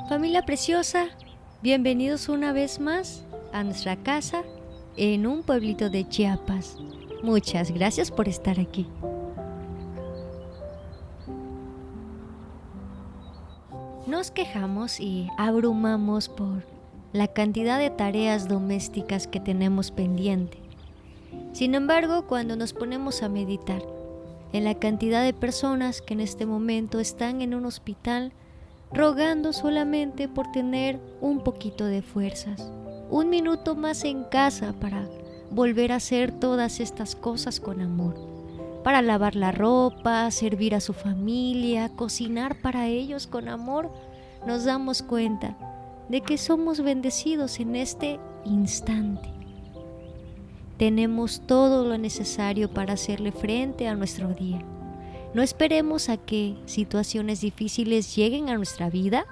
Familia preciosa, bienvenidos una vez más a nuestra casa en un pueblito de Chiapas. Muchas gracias por estar aquí. Nos quejamos y abrumamos por la cantidad de tareas domésticas que tenemos pendiente. Sin embargo, cuando nos ponemos a meditar en la cantidad de personas que en este momento están en un hospital rogando solamente por tener un poquito de fuerzas, un minuto más en casa para volver a hacer todas estas cosas con amor, para lavar la ropa, servir a su familia, cocinar para ellos con amor, nos damos cuenta de que somos bendecidos en este instante. Tenemos todo lo necesario para hacerle frente a nuestro día. No esperemos a que situaciones difíciles lleguen a nuestra vida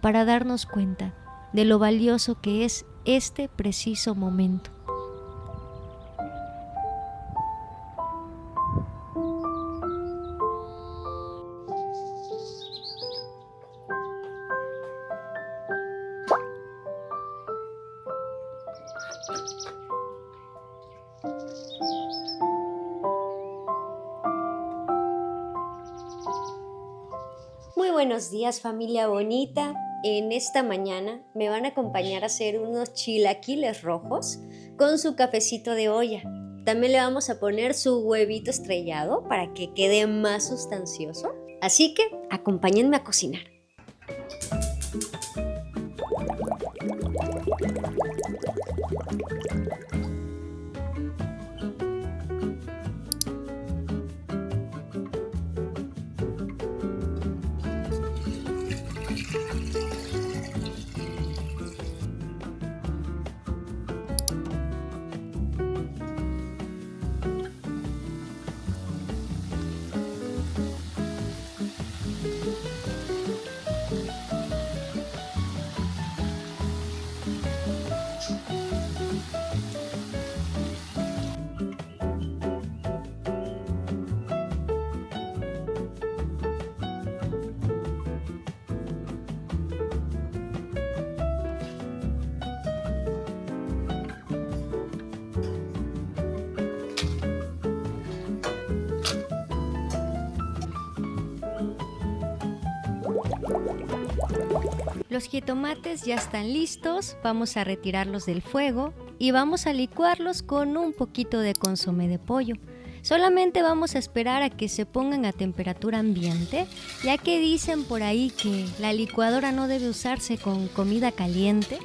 para darnos cuenta de lo valioso que es este preciso momento. Muy buenos días, familia bonita. En esta mañana me van a acompañar a hacer unos chilaquiles rojos con su cafecito de olla. También le vamos a poner su huevito estrellado para que quede más sustancioso. Así que acompáñenme a cocinar. Los jitomates ya están listos, vamos a retirarlos del fuego y vamos a licuarlos con un poquito de consomé de pollo. Solamente vamos a esperar a que se pongan a temperatura ambiente, ya que dicen por ahí que la licuadora no debe usarse con comida caliente.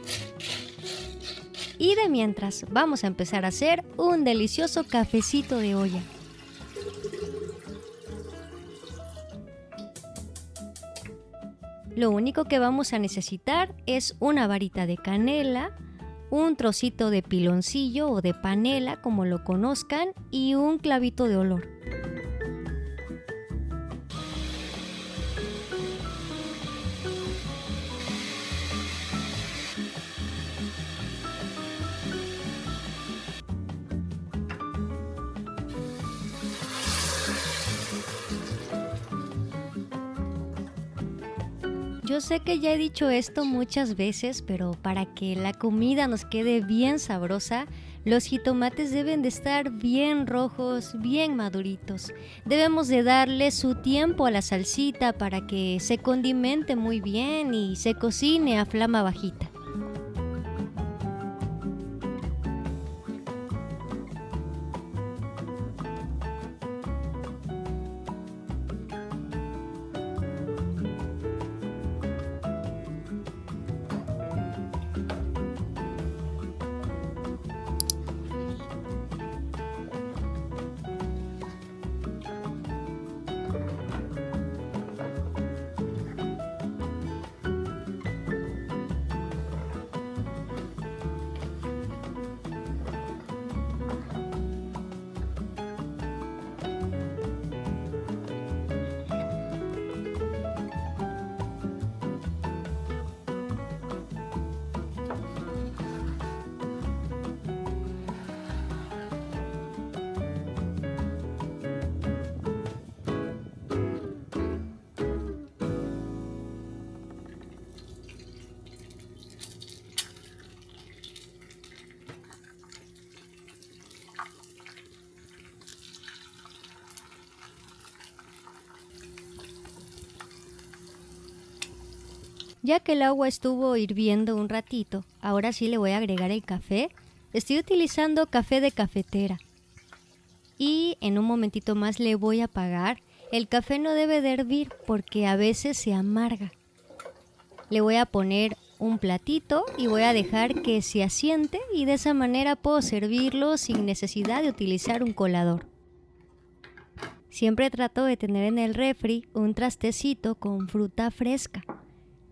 Y de mientras vamos a empezar a hacer un delicioso cafecito de olla. Lo único que vamos a necesitar es una varita de canela, un trocito de piloncillo o de panela, como lo conozcan, y un clavito de olor. Yo sé que ya he dicho esto muchas veces, pero para que la comida nos quede bien sabrosa, los jitomates deben de estar bien rojos, bien maduritos. Debemos de darle su tiempo a la salsita para que se condimente muy bien y se cocine a flama bajita. Ya que el agua estuvo hirviendo un ratito, ahora sí le voy a agregar el café. Estoy utilizando café de cafetera. Y en un momentito más le voy a apagar. El café no debe de hervir porque a veces se amarga. Le voy a poner un platito y voy a dejar que se asiente y de esa manera puedo servirlo sin necesidad de utilizar un colador. Siempre trato de tener en el refri un trastecito con fruta fresca,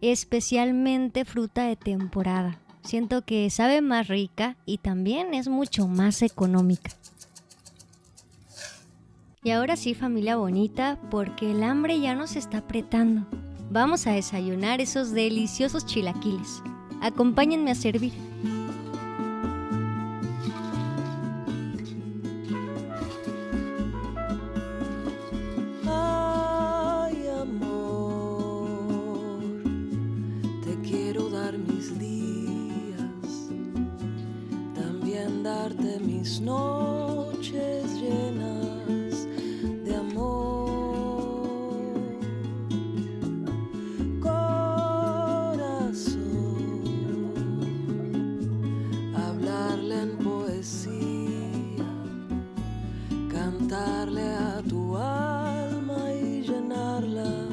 especialmente fruta de temporada. Siento que sabe más rica y también es mucho más económica. Y ahora sí, familia bonita, porque el hambre ya nos está apretando. Vamos a desayunar esos deliciosos chilaquiles. Acompáñenme a servir. Ay, amor, te quiero dar mis días, también darte mis noches llenas de amor. Corazón, hablarle en poesía, cantarle a tu alma y llenarla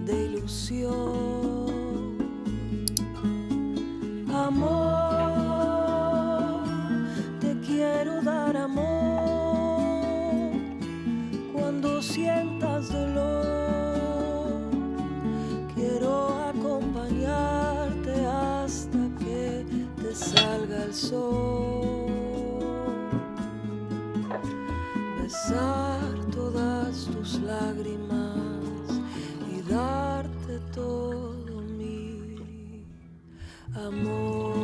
de ilusión. Amor, te quiero dar amor cuando sientas dolor. Quiero acompañarte hasta que te salga el sol. Besar todas tus lágrimas y darte todo mi amor.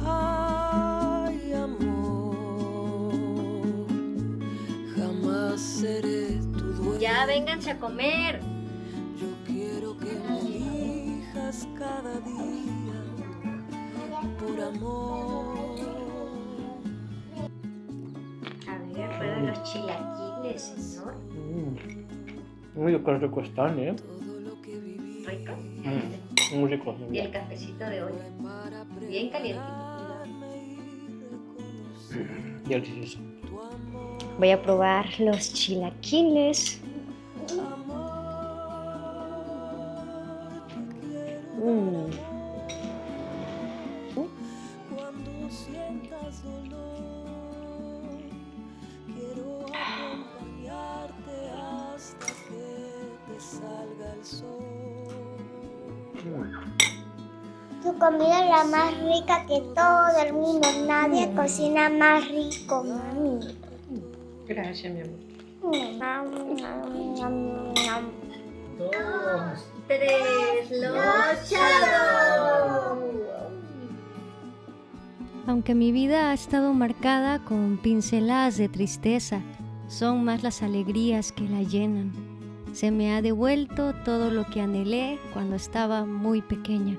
Ay, amor, jamás seré tu dueño. Ya, vénganse a comer. Yo quiero que me elijas cada día por amor. A ver, prueben los chilaquiles, señor. Uy, qué rico están, ¿eh? Todo lo que viví Rico. Muy ricos. Y el cafecito de hoy, para bien calientito. prepararme y reconocer Delicioso. tu amor. Voy a probar los chilaquiles. Cuando sientas dolor, quiero acompañarte hasta que te salga el sol. Tu comida es la más rica que todo el mundo. Nadie cocina más rico, mami. Gracias, mi amor. Dos, tres, los Shadow. Aunque mi vida ha estado marcada con pinceladas de tristeza, son más las alegrías que la llenan. Se me ha devuelto todo lo que anhelé cuando estaba muy pequeña.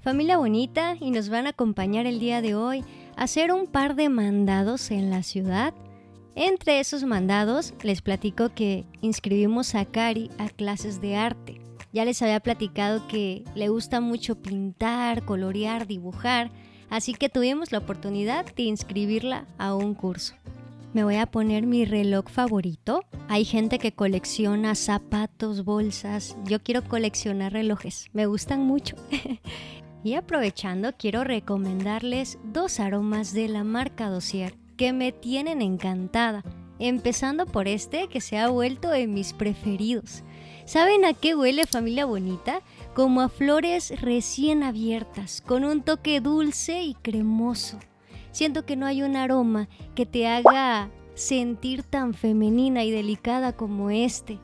Familia bonita, y nos van a acompañar el día de hoy a hacer un par de mandados en la ciudad. Entre esos mandados les platico que inscribimos a Cari a clases de arte. Ya les había platicado que le gusta mucho pintar, colorear, dibujar, así que tuvimos la oportunidad de inscribirla a un curso. Me voy a poner mi reloj favorito. Hay gente que colecciona zapatos, bolsas. Yo quiero coleccionar relojes, me gustan mucho. Y aprovechando, quiero recomendarles 2 aromas de la marca Dossier que me tienen encantada, empezando por este que se ha vuelto de mis preferidos. ¿Saben a qué huele, familia bonita? Como a flores recién abiertas, con un toque dulce y cremoso. Siento que no hay un aroma que te haga sentir tan femenina y delicada como este.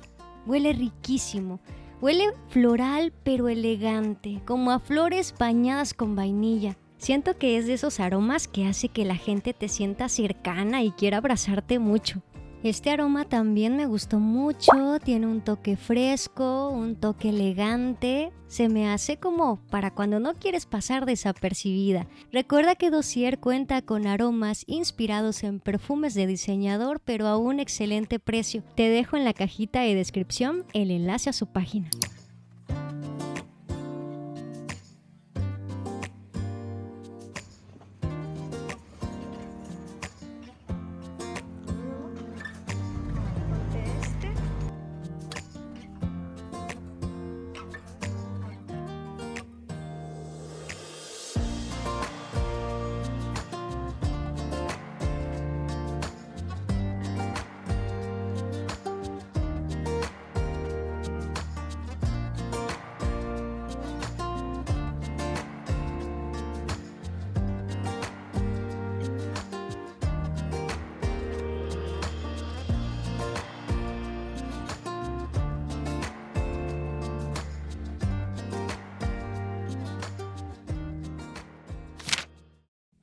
Huele riquísimo. Huele floral pero elegante, como a flores bañadas con vainilla. Siento que es de esos aromas que hace que la gente te sienta cercana y quiera abrazarte mucho. Este aroma también me gustó mucho, tiene un toque fresco, un toque elegante, se me hace como para cuando no quieres pasar desapercibida. Recuerda que Dossier cuenta con aromas inspirados en perfumes de diseñador, pero a un excelente precio. Te dejo en la cajita de descripción el enlace a su página.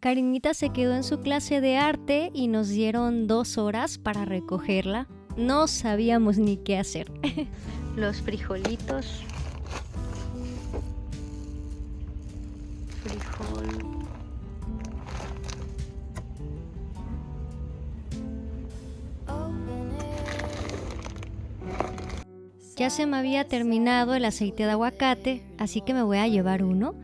Cariñita se quedó en su clase de arte y nos dieron 2 horas para recogerla. No sabíamos ni qué hacer. Los frijolitos. Frijol. Ya se me había terminado el aceite de aguacate, así que me voy a llevar uno.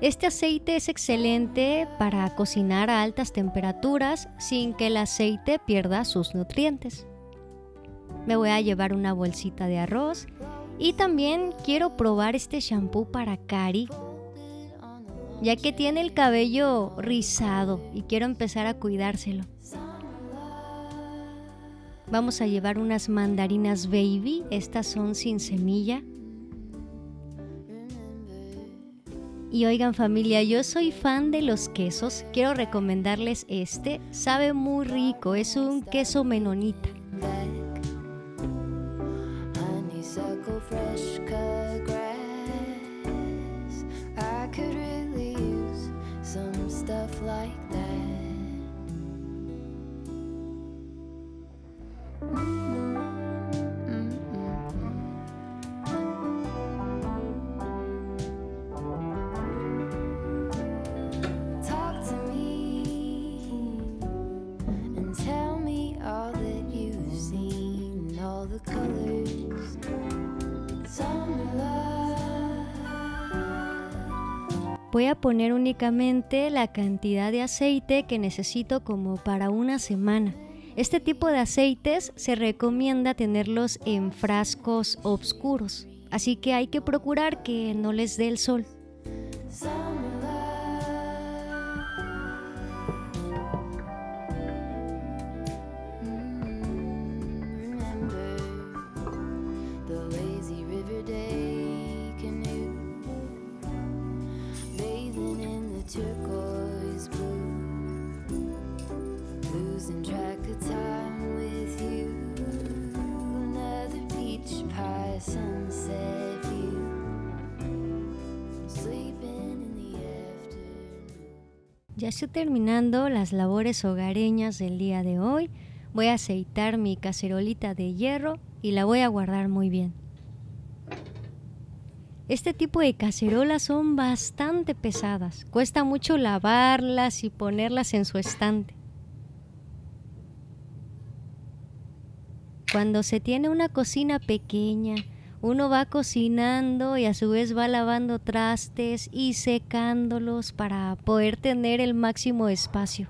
Este aceite es excelente para cocinar a altas temperaturas sin que el aceite pierda sus nutrientes. Me voy a llevar una bolsita de arroz y también quiero probar este shampoo para Cari, ya que tiene el cabello rizado y quiero empezar a cuidárselo. Vamos a llevar unas mandarinas baby, estas son sin semilla. Y oigan familia, yo soy fan de los quesos, quiero recomendarles este, sabe muy rico, es un queso menonita. Voy a poner únicamente la cantidad de aceite que necesito como para una semana. Este tipo de aceites se recomienda tenerlos en frascos oscuros, así que hay que procurar que no les dé el sol. Ya estoy terminando las labores hogareñas del día de hoy. Voy a aceitar mi cacerolita de hierro y la voy a guardar muy bien. Este tipo de cacerolas son bastante pesadas. Cuesta mucho lavarlas y ponerlas en su estante. Cuando se tiene una cocina pequeña, uno va cocinando y a su vez va lavando trastes y secándolos para poder tener el máximo espacio.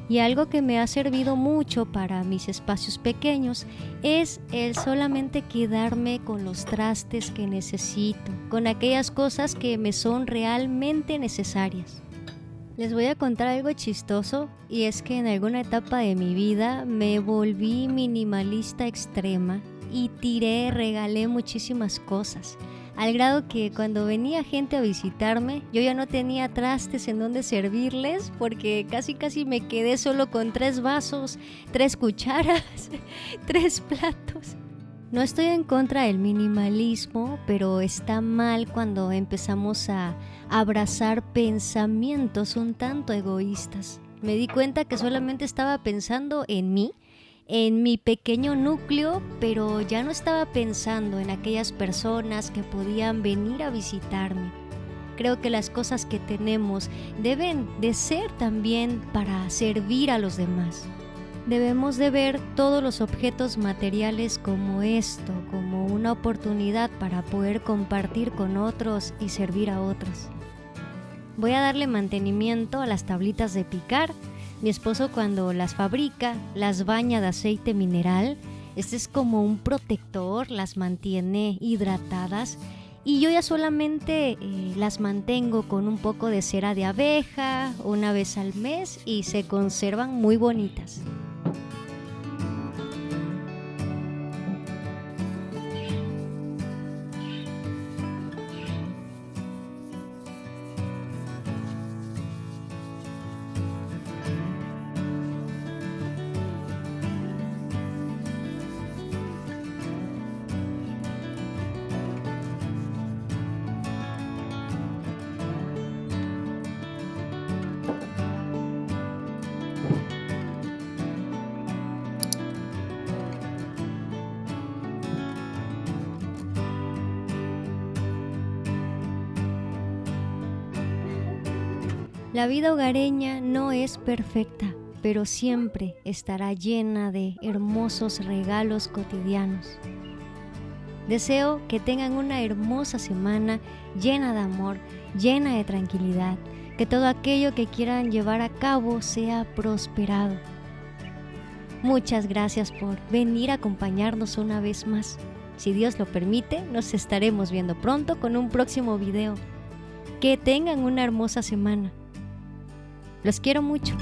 Y algo que me ha servido mucho para mis espacios pequeños es el solamente quedarme con los trastes que necesito, con aquellas cosas que me son realmente necesarias. Les voy a contar algo chistoso y es que en alguna etapa de mi vida me volví minimalista extrema y tiré, regalé muchísimas cosas. Al grado que cuando venía gente a visitarme, yo ya no tenía trastes en donde servirles porque casi me quedé solo con 3 vasos, 3 cucharas, 3 platos. No estoy en contra del minimalismo, pero está mal cuando empezamos a abrazar pensamientos un tanto egoístas. Me di cuenta que solamente estaba pensando en mí, en mi pequeño núcleo, pero ya no estaba pensando en aquellas personas que podían venir a visitarme. Creo que las cosas que tenemos deben de ser también para servir a los demás. Debemos de ver todos los objetos materiales como esto, como una oportunidad para poder compartir con otros y servir a otros. Voy a darle mantenimiento a las tablitas de picar. Mi esposo cuando las fabrica, las baña de aceite mineral. Este es como un protector, las mantiene hidratadas. Y yo ya solamente las mantengo con un poco de cera de abeja una vez al mes y se conservan muy bonitas. La vida hogareña no es perfecta, pero siempre estará llena de hermosos regalos cotidianos. Deseo que tengan una hermosa semana llena de amor, llena de tranquilidad, que todo aquello que quieran llevar a cabo sea prosperado. Muchas gracias por venir a acompañarnos una vez más. Si Dios lo permite, nos estaremos viendo pronto con un próximo video. Que tengan una hermosa semana. Los quiero mucho.